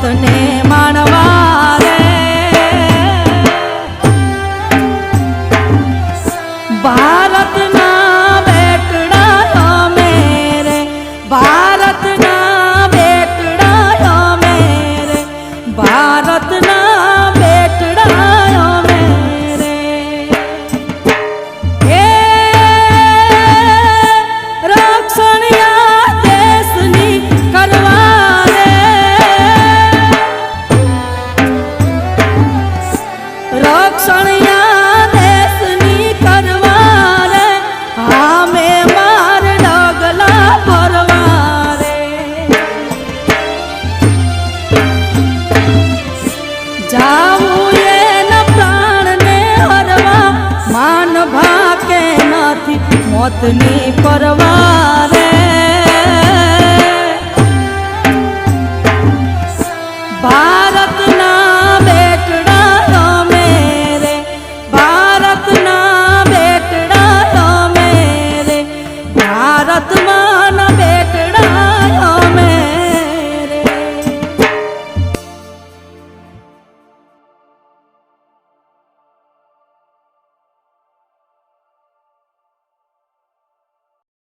મોતને માણવા રે ભારતના બેટડા અમે રે ભારતના બેટડા અમે રે ભારતના બેટડા અમે રે એ રક્ષણિયા દેશની કરવા રે રક્ષણિયા દેશની કરવા રે આમે માર ડગલા ભરવા રે જાવું એના પ્રાણને હરવા માન ભાકે નથી મોતની પરવા રે